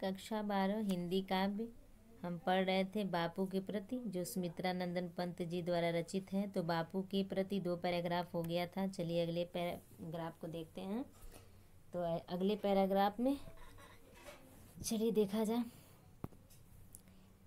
कक्षा 12 हिंदी काव्य हम पढ़ रहे थे बापू के प्रति, जो सुमित्रा नंदन पंत जी द्वारा रचित है। तो बापू के प्रति 2 पैराग्राफ हो गया था। चलिए अगले पैराग्राफ को देखते हैं। तो अगले पैराग्राफ में चलिए देखा जाए।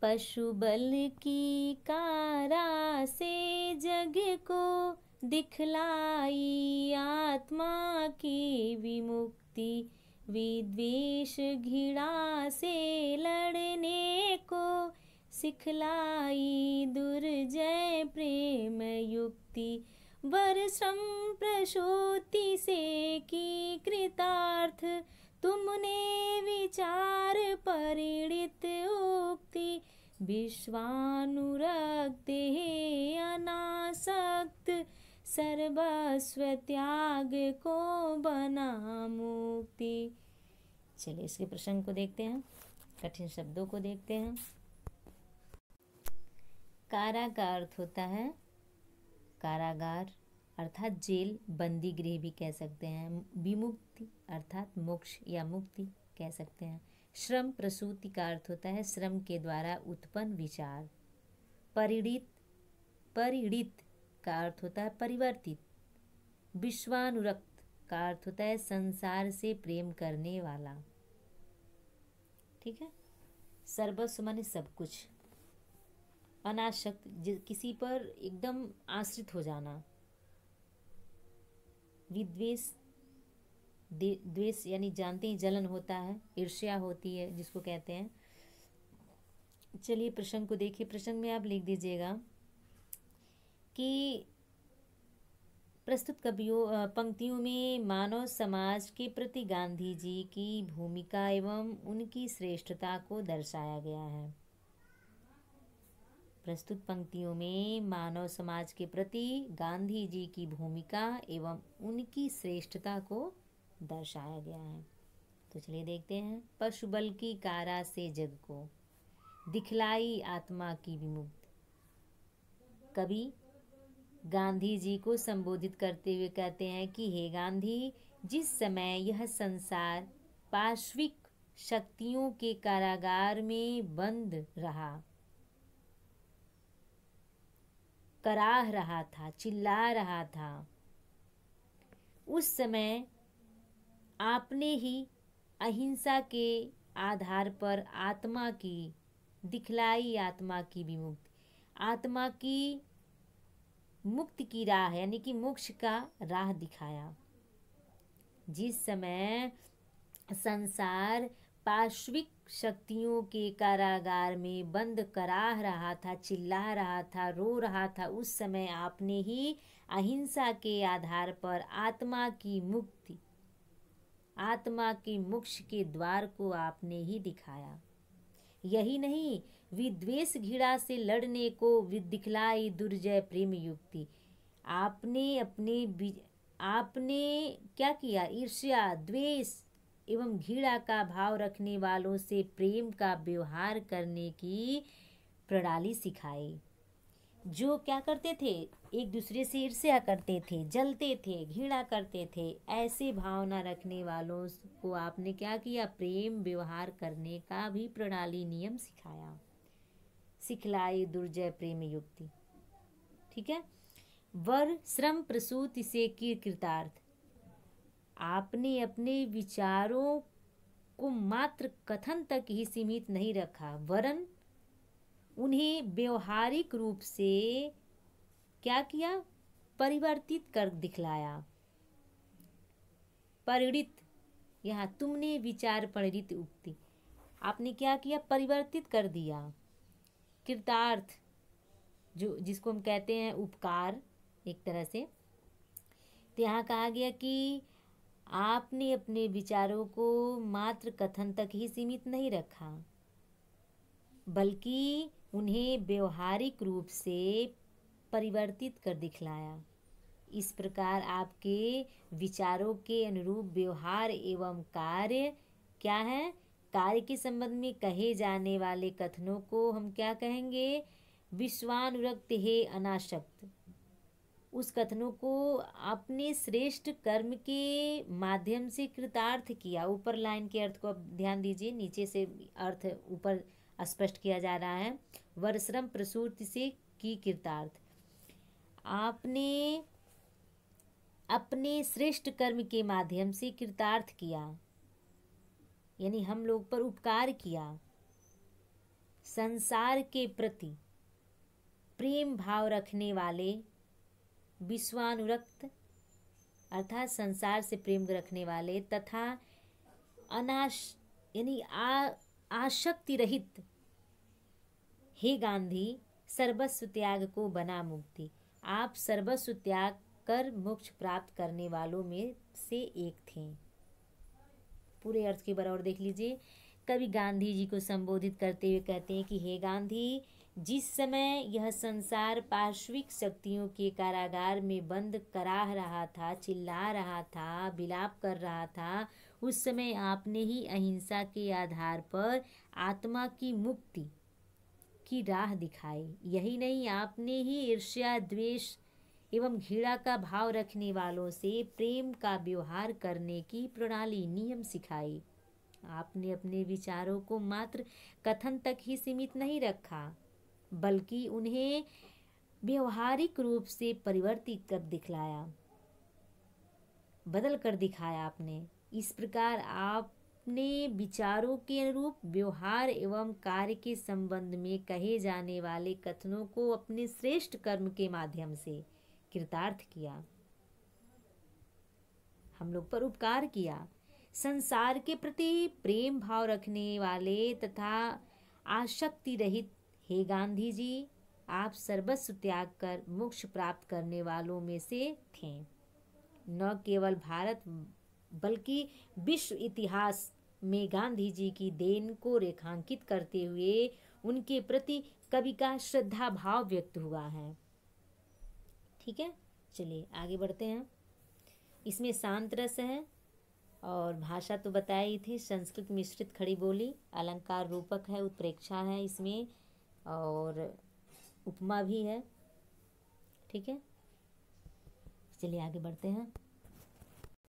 पशु बल की कारा से जग को दिखलाई आत्मा की विमुक्ति, विद्वेष घृणा से लड़ने को सिखलाई दुर्जय प्रेम युक्ति, वर श्रम प्रसूति से की कृतार्थ, तुमने विचार परिणित उक्ति, विश्वानुरक्त हे अनासक्त, सर्वस्व त्याग को बना मुक्ति। चलिए इसके प्रसंग को देखते हैं, कठिन शब्दों को देखते हैं। कारा का अर्थ होता है कारागार अर्थात जेल, बंदी गृह भी कह सकते हैं। विमुक्ति अर्थात मोक्ष या मुक्ति कह सकते हैं। श्रम प्रसूति का अर्थ होता है श्रम के द्वारा उत्पन्न विचार। परिणित का अर्थ होता है परिवर्तित। विश्वानुरक्त का अर्थ होता है संसार से प्रेम करने वाला। ठीक है। सर्वस्व माने सब कुछ। अनासक्त किसी पर एकदम आश्रित हो जाना। विद्वेष द्वेष यानी जानते ही जलन होता है, ईर्ष्या होती है जिसको कहते हैं। चलिए प्रसंग को देखिए। प्रसंग में आप लिख दीजिएगा कि प्रस्तुत कवियों पंक्तियों में मानव समाज के प्रति गांधी जी की भूमिका एवं उनकी श्रेष्ठता को दर्शाया गया है। प्रस्तुत पंक्तियों में मानव समाज के प्रति गांधी जी की भूमिका एवं उनकी श्रेष्ठता को दर्शाया गया है। तो चलिए देखते हैं। पशुबल की कारा से जग को दिखलाई आत्मा की विमुक्ति। कवि गांधी जी को संबोधित करते हुए कहते हैं कि हे गांधी, जिस समय यह संसार पाश्विक शक्तियों के कारागार में बंद रहा, कराह रहा था, चिल्ला रहा था, उस समय आपने ही अहिंसा के आधार पर आत्मा की दिखलाई आत्मा की विमुक्ति, आत्मा की मुक्ति की राह यानी कि मोक्ष का राह दिखाया। जिस समय संसार पाश्विक शक्तियों के कारागार में बंद कराह रहा था, चिल्ला रहा था, रो रहा था, उस समय आपने ही अहिंसा के आधार पर आत्मा की मुक्ति, आत्मा के मोक्ष के द्वार को आपने ही दिखाया। यही नहीं, विद्वेष घृणा से लड़ने को दिखलाई दुर्जय प्रेम युक्ति। आपने क्या किया? ईर्ष्या, द्वेष एवं घृणा का भाव रखने वालों से प्रेम का व्यवहार करने की प्रणाली सिखाई। जो क्या करते थे? एक दूसरे से ईर्ष्या करते थे, जलते थे, घृणा करते थे, ऐसे भावना रखने वालों को आपने क्या किया? प्रेम व्यवहार करने का भी प्रणाली नियम सिखाया। सिखलाई दुर्जय प्रेम युक्ति। ठीक है। वर श्रम प्रसूति से की कृतार्थ। आपने अपने विचारों को मात्र कथन तक ही सीमित नहीं रखा, वरन उन्हें व्यवहारिक रूप से क्या किया? परिवर्तित कर दिखलाया। परिणित, यहाँ तुमने विचार परिणित उक्ति, आपने क्या किया? परिवर्तित कर दिया। कृतार्थ, जो जिसको हम कहते हैं उपकार एक तरह से, तो यहाँ कहा गया कि आपने अपने विचारों को मात्र कथन तक ही सीमित नहीं रखा, बल्कि उन्हें व्यवहारिक रूप से परिवर्तित कर दिखलाया। इस प्रकार आपके विचारों के अनुरूप व्यवहार एवं कार्य क्या है? कार्य के संबंध में कहे जाने वाले कथनों को हम क्या कहेंगे? विश्वानुरक्त हे अनासक्त। उस कथनों को अपने श्रेष्ठ कर्म के माध्यम से कृतार्थ किया। ऊपर लाइन के अर्थ को अब ध्यान दीजिए, नीचे से अर्थ ऊपर स्पष्ट किया जा रहा है। वर्श्रम प्रसूति से की कृतार्थ, आपने अपने श्रेष्ठ कर्म के माध्यम से कृतार्थ किया, यानी हम लोग पर उपकार किया। संसार के प्रति प्रेम भाव रखने वाले विश्वानुरक्त अर्थात संसार से प्रेम रखने वाले तथा यानी आसक्ति रहित हे गांधी सर्वस्व त्याग को बना मुक्ति। आप सर्वस्व त्याग कर मोक्ष प्राप्त करने वालों में से एक थे। पूरे अर्थ के बराबर देख लीजिए। कवि गांधी जी को संबोधित करते हुए कहते हैं कि हे गांधी, जिस समय यह संसार पार्श्विक शक्तियों के कारागार में बंद कराह रहा था, चिल्ला रहा था, विलाप कर रहा था, उस समय आपने ही अहिंसा के आधार पर आत्मा की मुक्ति की राह दिखाई। यही नहीं, आपने ही ईर्ष्या, द्वेष एवं घृणा का भाव रखने वालों से प्रेम का व्यवहार करने की प्रणाली, नियम सिखाई। आपने अपने विचारों को मात्र कथन तक ही सीमित नहीं रखा, बल्कि उन्हें व्यवहारिक रूप से परिवर्तित कर दिखलाया, बदल कर दिखाया आपने। इस प्रकार आपने विचारों के अनुरूप व्यवहार एवं कार्य के संबंध में कहे जाने वाले कथनों को अपने श्रेष्ठ कर्म के माध्यम से कृतार्थ किया, हम लोग पर उपकार किया। संसार के प्रति प्रेम भाव रखने वाले तथा आसक्ति रहित हे गांधी जी, आप सर्वस्व त्याग कर मोक्ष प्राप्त करने वालों में से थे। न केवल भारत बल्कि विश्व इतिहास में गांधी जी की देन को रेखांकित करते हुए उनके प्रति कवि का श्रद्धा भाव व्यक्त हुआ है। ठीक है, चलिए आगे बढ़ते हैं। इसमें शांत रस है और भाषा तो बताई थी, संस्कृत मिश्रित खड़ी बोली, अलंकार रूपक है, उत्प्रेक्षा है इसमें और उपमा भी है। ठीक है, चलिए आगे बढ़ते हैं।